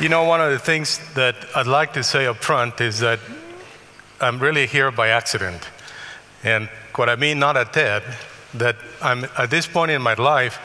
You know, one of the things that I'd like to say up front is that I'm really here by accident. And what I mean, not a TED, that I'm at this point in my life,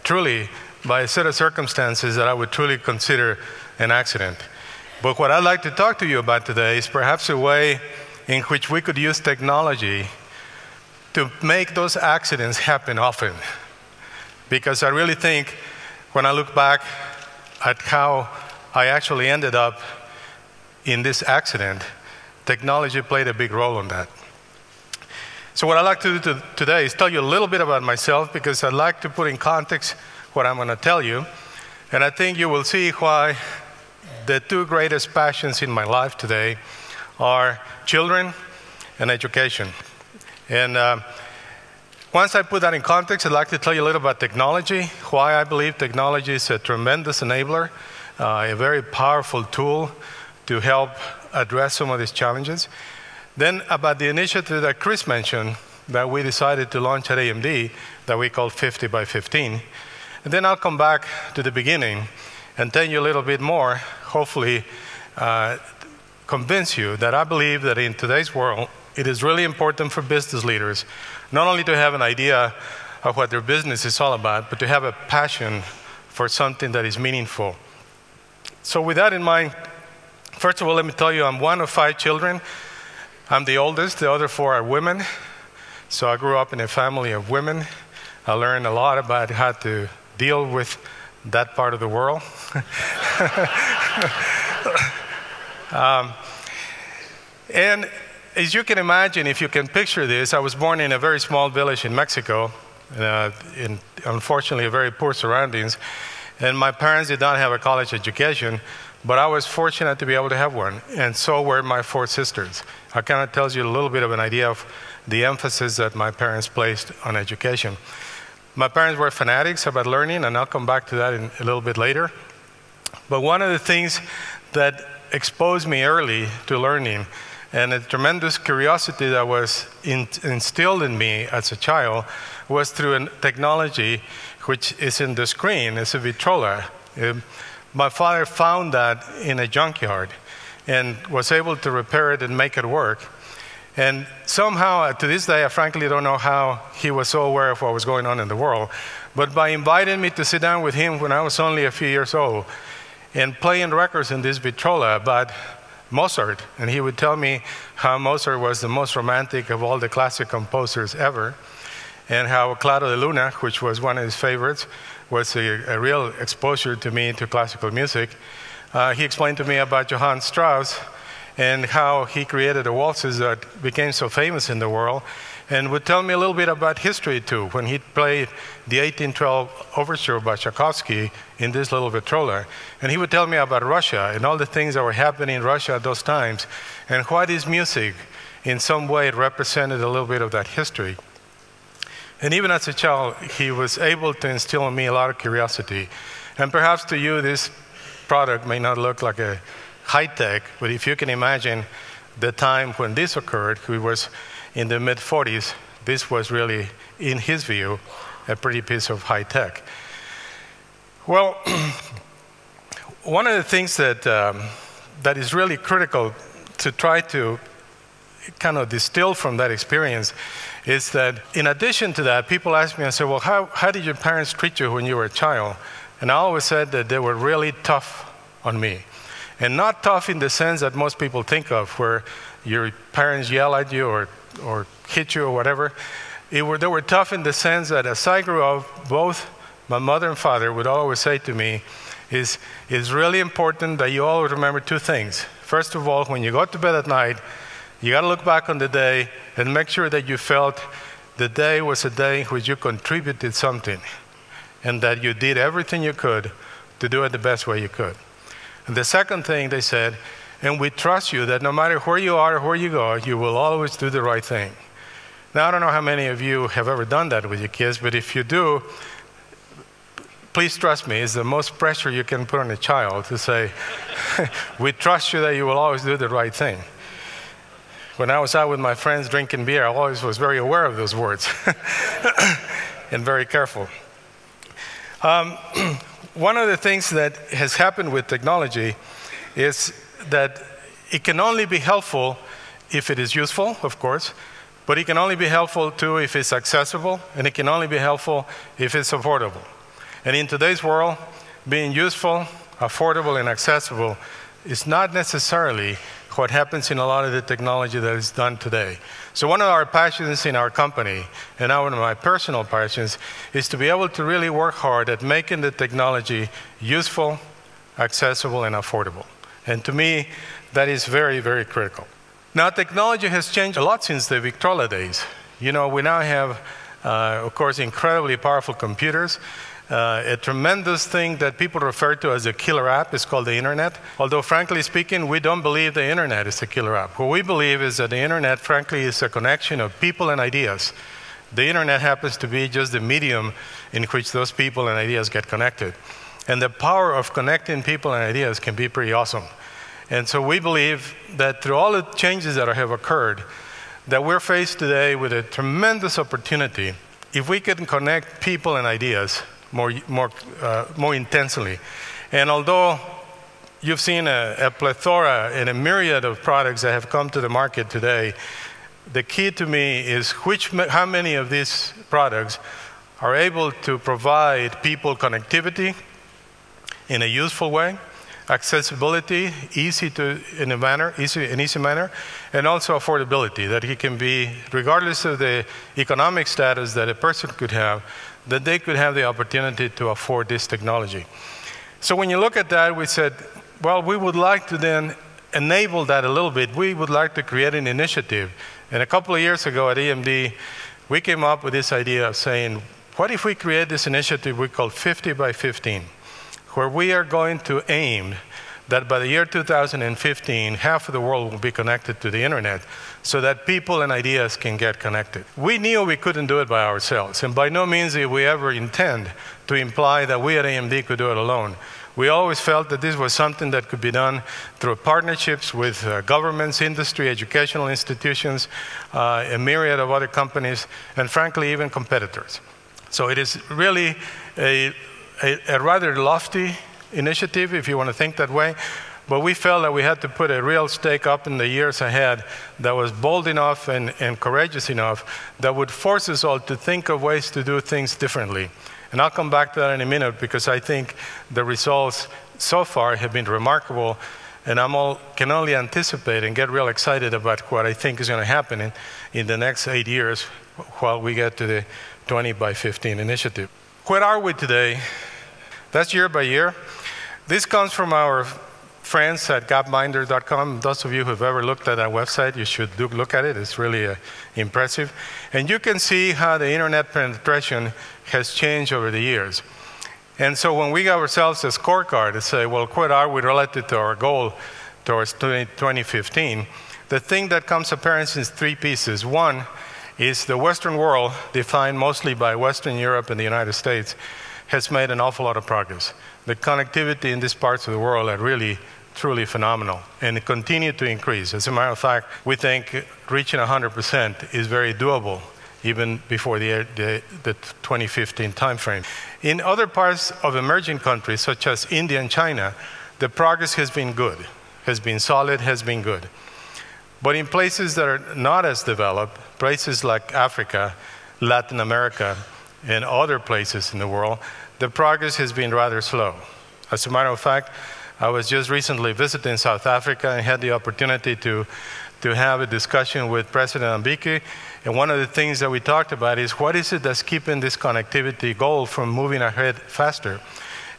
truly, by a set of circumstances that I would truly consider an accident. But what I'd like to talk to you about today is perhaps a way in which we could use technology to make those accidents happen often. Because I really think, when I look back at how I actually ended up in this accident, technology played a big role in that. So what I'd like to do today is tell you a little bit about myself, because I'd like to put in context what I'm going to tell you. And I think you will see why the two greatest passions in my life today are children and education. And once I put that in context, I'd like to tell you a little about technology, why I believe technology is a tremendous enabler, a very powerful tool to help address some of these challenges. Then about the initiative that Chris mentioned that we decided to launch at AMD that we call 50 by 15. And then I'll come back to the beginning and tell you a little bit more, hopefully convince you that I believe that in today's world, it is really important for business leaders not only to have an idea of what their business is all about, but to have a passion for something that is meaningful. So with that in mind, first of all, let me tell you, I'm one of 5 children. I'm the oldest. The other 4 are women. So I grew up in a family of women. I learned a lot about how to deal with that part of the world. And as you can imagine, if you can picture this, I was born in a very small village in Mexico, in unfortunately very poor surroundings. And my parents did not have a college education, but I was fortunate to be able to have one. And so were my 4 sisters. That kind of tells you a little bit of an idea of the emphasis that my parents placed on education. My parents were fanatics about learning, and I'll come back to that in a little bit later. But one of the things that exposed me early to learning, and a tremendous curiosity that was instilled in me as a child, was through a technology which is in the screen. It's a Victrola. My father found that in a junkyard and was able to repair it and make it work. And somehow, to this day, I frankly don't know how he was so aware of what was going on in the world. But by inviting me to sit down with him when I was only a few years old and playing records in this Victrola about Mozart, and he would tell me how Mozart was the most romantic of all the classic composers ever, and how Claro de Luna, which was one of his favorites, was a real exposure to me to classical music. He explained to me about Johann Strauss and how he created the waltzes that became so famous in the world, and would tell me a little bit about history too, when he played the 1812 overture by Tchaikovsky in this little Victrola. And he would tell me about Russia and all the things that were happening in Russia at those times, and why this music in some way represented a little bit of that history. And even as a child, he was able to instill in me a lot of curiosity. And perhaps to you, this product may not look like a high-tech, but if you can imagine the time when this occurred, which was in the mid-40s, this was really, in his view, a pretty piece of high-tech. Well, one of the things that, that is really critical to try to kind of distill from that experience is that in addition to that, people ask me, I say, well, how did your parents treat you when you were a child? And I always said that they were really tough on me. And not tough in the sense that most people think of, where your parents yell at you or hit you or whatever. They were tough in the sense that as I grew up, both my mother and father would always say to me, it's really important that you always remember 2 things. First of all, when you go to bed at night, you got to look back on the day and make sure that you felt the day was a day in which you contributed something, and that you did everything you could to do it the best way you could. And the second thing they said, and we trust you that no matter where you are or where you go, you will always do the right thing. Now, I don't know how many of you have ever done that with your kids, but if you do, please trust me, it's the most pressure you can put on a child to say, we trust you that you will always do the right thing. When I was out with my friends drinking beer, I always was very aware of those words and very careful. One of the things that has happened with technology is that it can only be helpful if it is useful, of course, but it can only be helpful too if it's accessible, and it can only be helpful if it's affordable. And in today's world, being useful, affordable, and accessible is not necessarily what happens in a lot of the technology that is done today. So one of our passions in our company, and now one of my personal passions, is to be able to really work hard at making the technology useful, accessible, and affordable. And to me, that is very, very critical. Now, technology has changed a lot since the Victrola days. You know, we now have, of course, incredibly powerful computers. A tremendous thing that people refer to as a killer app is called the internet. Although, frankly speaking, we don't believe the internet is a killer app. What we believe is that the internet, frankly, is a connection of people and ideas. The internet happens to be just the medium in which those people and ideas get connected. And the power of connecting people and ideas can be pretty awesome. And so we believe that through all the changes that have occurred, that we're faced today with a tremendous opportunity if we can connect people and ideas more intensely. And although you've seen a plethora and a myriad of products that have come to the market today, the key to me is how many of these products are able to provide people connectivity in a useful way, accessibility, easy manner, and also affordability, that it can be, regardless of the economic status that a person could have, that they could have the opportunity to afford this technology. So when you look at that, we said, well, we would like to then enable that a little bit. We would like to create an initiative. And a couple of years ago at AMD, we came up with this idea of saying, what if we create this initiative we call 50 by 15, where we are going to aim that by the year 2015, half of the world will be connected to the internet so that people and ideas can get connected. We knew we couldn't do it by ourselves, and by no means did we ever intend to imply that we at AMD could do it alone. We always felt that this was something that could be done through partnerships with governments, industry, educational institutions, a myriad of other companies, and frankly, even competitors. So it is really a rather lofty initiative, if you want to think that way, but we felt that we had to put a real stake up in the years ahead that was bold enough and courageous enough that would force us all to think of ways to do things differently. And I'll come back to that in a minute, because I think the results so far have been remarkable, and can only anticipate and get real excited about what I think is going to happen in the next 8 years while we get to the 20 by 15 initiative. Where are we today? That's year by year. This comes from our friends at gapminder.com. Those of you who have ever looked at that website, you should look at it. It's really impressive. And you can see how the internet penetration has changed over the years. And so when we give ourselves a scorecard to say, well, where are we relative to our goal towards 2015, the thing that comes apparent is three pieces. One is the Western world, defined mostly by Western Europe and the United States, has made an awful lot of progress. The connectivity in these parts of the world are really, truly phenomenal, and it continues to increase. As a matter of fact, we think reaching 100% is very doable, even before the 2015 timeframe. In other parts of emerging countries, such as India and China, the progress has been good, has been solid, has been good. But in places that are not as developed, places like Africa, Latin America, and other places in the world, the progress has been rather slow. As a matter of fact, I was just recently visiting South Africa and had the opportunity to have a discussion with President Mbeki. And one of the things that we talked about is what is it that's keeping this connectivity goal from moving ahead faster?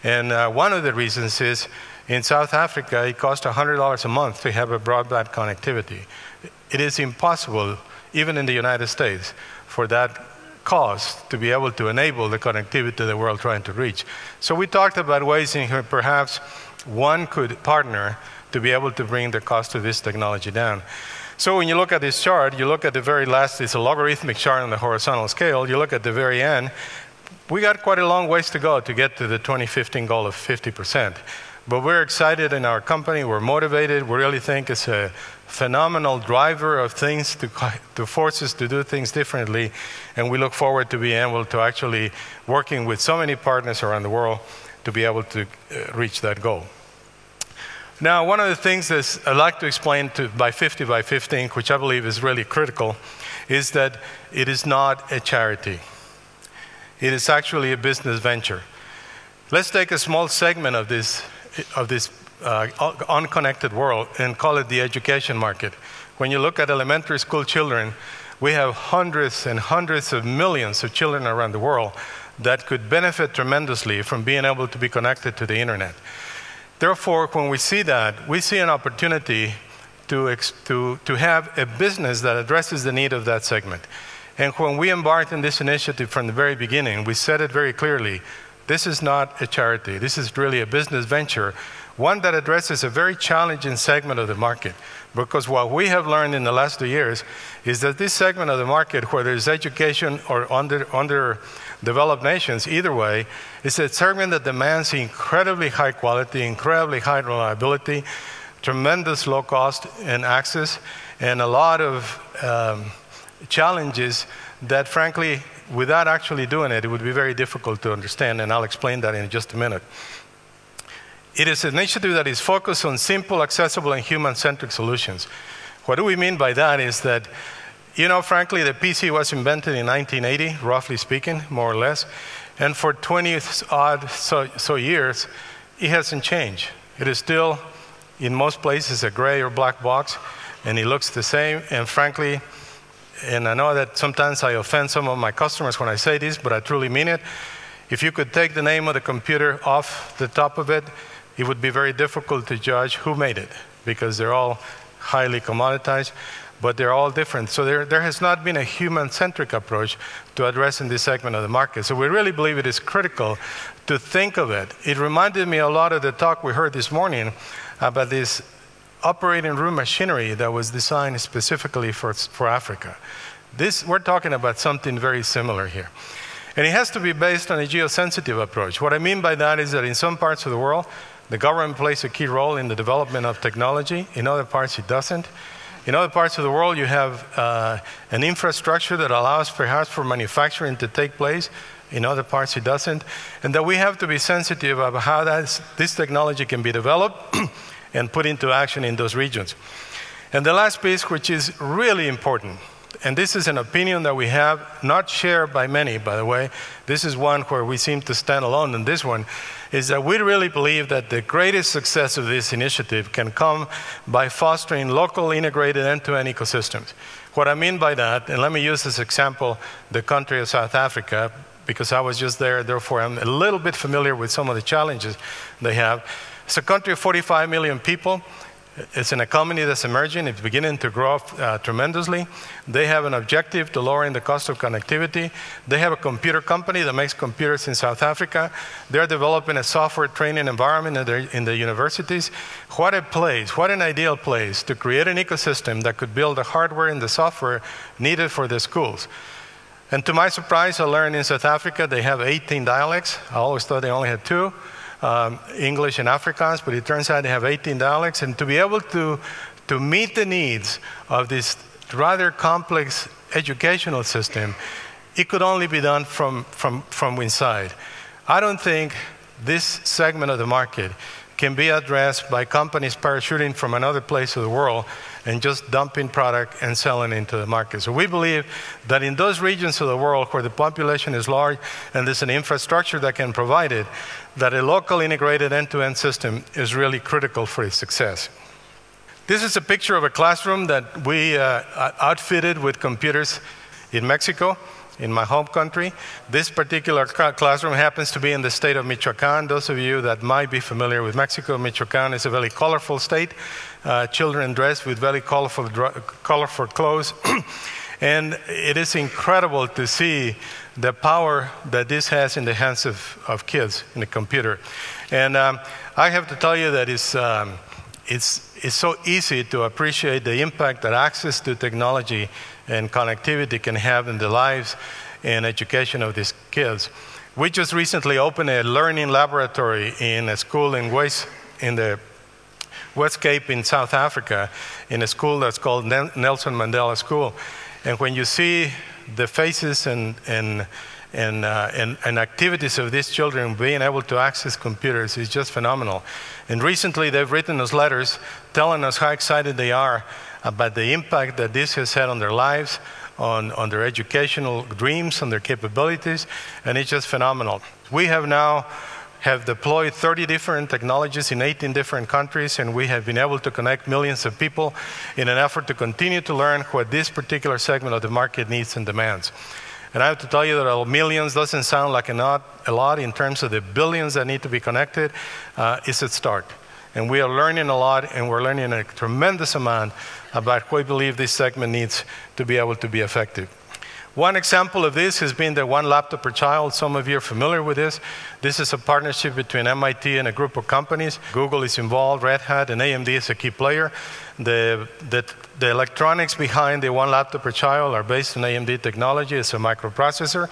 And one of the reasons is in South Africa, it costs $100 a month to have a broadband connectivity. It is impossible, even in the United States, for that cost to be able to enable the connectivity that we're all trying to reach. So we talked about ways in which perhaps one could partner to be able to bring the cost of this technology down. So when you look at this chart, you look at the very last, it's a logarithmic chart on the horizontal scale, you look at the very end, we got quite a long ways to go to get to the 2015 goal of 50%. But we're excited in our company, we're motivated, we really think it's a phenomenal driver of things to force us to do things differently, and we look forward to being able to actually working with so many partners around the world to be able to reach that goal. Now, one of the things that I'd like to explain by 50 by 15, which I believe is really critical, is that it is not a charity. It is actually a business venture. Let's take a small segment of this unconnected world and call it the education market. When you look at elementary school children, we have hundreds and hundreds of millions of children around the world that could benefit tremendously from being able to be connected to the internet. Therefore, when we see that, we see an opportunity to have a business that addresses the need of that segment. And when we embarked on this initiative from the very beginning, we said it very clearly, this is not a charity. This is really a business venture, one that addresses a very challenging segment of the market. Because what we have learned in the last 2 years is that this segment of the market, whether it's education or underdeveloped nations, either way, is a segment that demands incredibly high quality, incredibly high reliability, tremendous low cost and access, and a lot of challenges that, frankly, without actually doing it, it would be very difficult to understand, and I'll explain that in just a minute. It is an initiative that is focused on simple, accessible, and human-centric solutions. What do we mean by that is that, you know, frankly, the PC was invented in 1980, roughly speaking, more or less, and for 20-odd so years, it hasn't changed. It is still, in most places, a gray or black box, and it looks the same, and frankly, and I know that sometimes I offend some of my customers when I say this, but I truly mean it. If you could take the name of the computer off the top of it, it would be very difficult to judge who made it, because they're all highly commoditized, but they're all different. So there has not been a human-centric approach to addressing this segment of the market. So we really believe it is critical to think of it. It reminded me a lot of the talk we heard this morning about this operating room machinery that was designed specifically for Africa. We're talking about something very similar here. And it has to be based on a geosensitive approach. What I mean by that is that in some parts of the world, the government plays a key role in the development of technology. In other parts, it doesn't. In other parts of the world, you have an infrastructure that allows perhaps for manufacturing to take place. In other parts, it doesn't. And that we have to be sensitive about how this technology can be developed and put into action in those regions. And the last piece, which is really important, and this is an opinion that we have, not shared by many, by the way, this is one where we seem to stand alone in this one, is that we really believe that the greatest success of this initiative can come by fostering local integrated end-to-end ecosystems. What I mean by that, and let me use as example the country of South Africa, because I was just there, therefore I'm a little bit familiar with some of the challenges they have. It's a country of 45 million people. It's an economy that's emerging. It's beginning to grow tremendously. They have an objective to lowering the cost of connectivity. They have a computer company that makes computers in South Africa. They're developing a software training environment in the universities. What a place, what an ideal place to create an ecosystem that could build the hardware and the software needed for the schools. And to my surprise, I learned in South Africa they have 18 dialects. I always thought they only had 2. English and Afrikaans, but it turns out they have 18 dialects. And to be able to meet the needs of this rather complex educational system, it could only be done from inside. I don't think this segment of the market can be addressed by companies parachuting from another place of the world and just dumping product and selling into the market. So we believe that in those regions of the world where the population is large and there's an infrastructure that can provide it, that a local integrated end-to-end system is really critical for its success. This is a picture of a classroom that we outfitted with computers in Mexico, in my home country. This particular classroom happens to be in the state of Michoacan. Those of you that might be familiar with Mexico, Michoacan is a very colorful state. Children dressed with very colorful clothes. And it is incredible to see the power that this has in the hands of kids in a computer. And I have to tell you that it's so easy to appreciate the impact that access to technology and connectivity can have in the lives and education of these kids. We just recently opened a learning laboratory in a school in in the West Cape in South Africa in a school that's called Nelson Mandela School. And when you see the faces and activities of these children being able to access computers is just phenomenal. And recently they've written us letters telling us how excited they are about the impact that this has had on their lives, on their educational dreams, on their capabilities, and it's just phenomenal. We have now deployed 30 different technologies in 18 different countries, and we have been able to connect millions of people in an effort to continue to learn what this particular segment of the market needs and demands. And I have to tell you that millions doesn't sound like a lot in terms of the billions that need to be connected. It's a start. And we are learning a lot, and we're learning a tremendous amount about what we believe this segment needs to be able to be effective. One example of this has been the one laptop per child. Some of you are familiar with this. This is a partnership between MIT and a group of companies. Google is involved, Red Hat, and AMD is a key player. The electronics behind the one laptop per child are based on AMD technology. It's a microprocessor.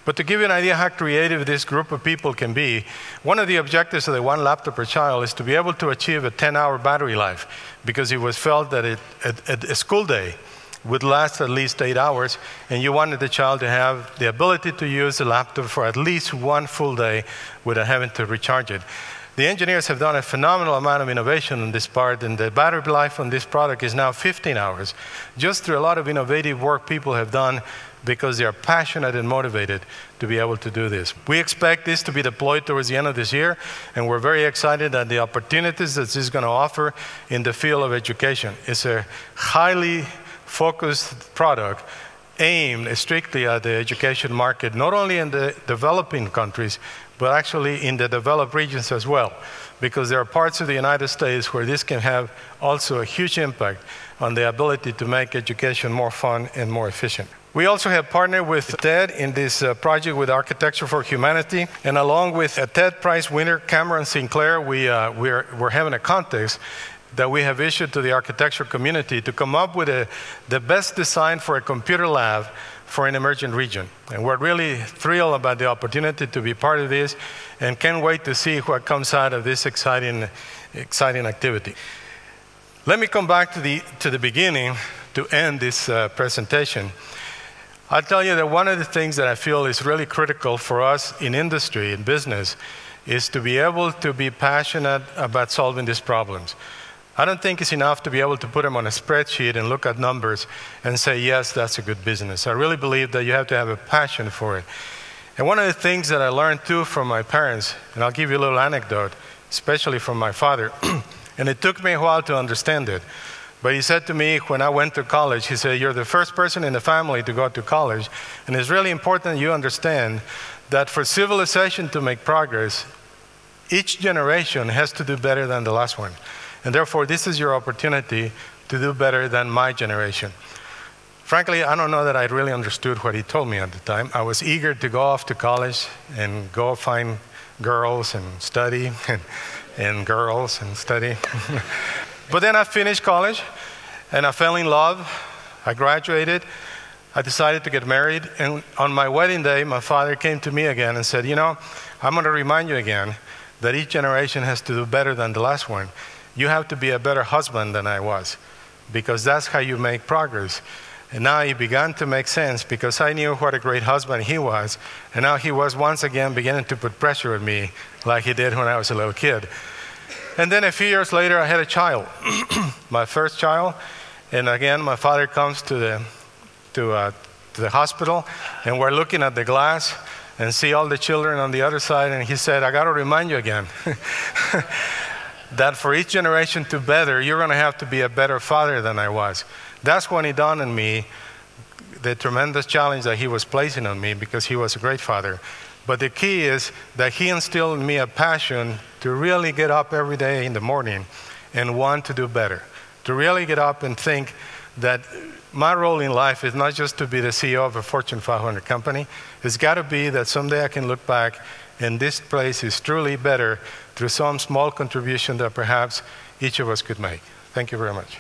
But to give you an idea how creative this group of people can be, one of the objectives of the one laptop per child is to be able to achieve a 10-hour battery life, because it was felt that a school day would last at least 8 hours, and you wanted the child to have the ability to use the laptop for at least one full day without having to recharge it. The engineers have done a phenomenal amount of innovation on this part, and the battery life on this product is now 15 hours, just through a lot of innovative work people have done because they are passionate and motivated to be able to do this. We expect this to be deployed towards the end of this year, and we're very excited at the opportunities that this is going to offer in the field of education. It's a highly focused product aimed strictly at the education market, not only in the developing countries, but actually in the developed regions as well, because there are parts of the United States where this can have also a huge impact on the ability to make education more fun and more efficient. We also have partnered with TED in this project with Architecture for Humanity, and along with a TED Prize winner, Cameron Sinclair, we're having a contest that we have issued to the architecture community to come up with the best design for a computer lab for an emerging region. And we're really thrilled about the opportunity to be part of this, and can't wait to see what comes out of this exciting activity. Let me come back to the beginning to end this presentation. I'll tell you that one of the things that I feel is really critical for us in industry, in business, is to be able to be passionate about solving these problems. I don't think it's enough to be able to put them on a spreadsheet and look at numbers and say, yes, that's a good business. I really believe that you have to have a passion for it. And one of the things that I learned too from my parents, and I'll give you a little anecdote, especially from my father, and it took me a while to understand it. But he said to me when I went to college, he said, you're the first person in the family to go to college, and it's really important you understand that for civilization to make progress, each generation has to do better than the last one. And therefore, this is your opportunity to do better than my generation. Frankly, I don't know that I really understood what he told me at the time. I was eager to go off to college and go find girls and study, and girls and study. But then I finished college, and I fell in love. I graduated. I decided to get married. And on my wedding day, my father came to me again and said, you know, I'm going to remind you again that each generation has to do better than the last one. You have to be a better husband than I was, because that's how you make progress. And now it began to make sense, because I knew what a great husband he was, and now he was once again beginning to put pressure on me like he did when I was a little kid. And then a few years later, I had a child, my first child. And again, my father comes to the hospital, and we're looking at the glass and see all the children on the other side. And he said, I got to remind you again that for each generation to better, you're going to have to be a better father than I was. That's when it dawned on me the tremendous challenge that he was placing on me, because he was a great father. But the key is that he instilled in me a passion to really get up every day in the morning and want to do better. To really get up and think that my role in life is not just to be the CEO of a Fortune 500 company. It's got to be that someday I can look back and this place is truly better through some small contribution that perhaps each of us could make. Thank you very much.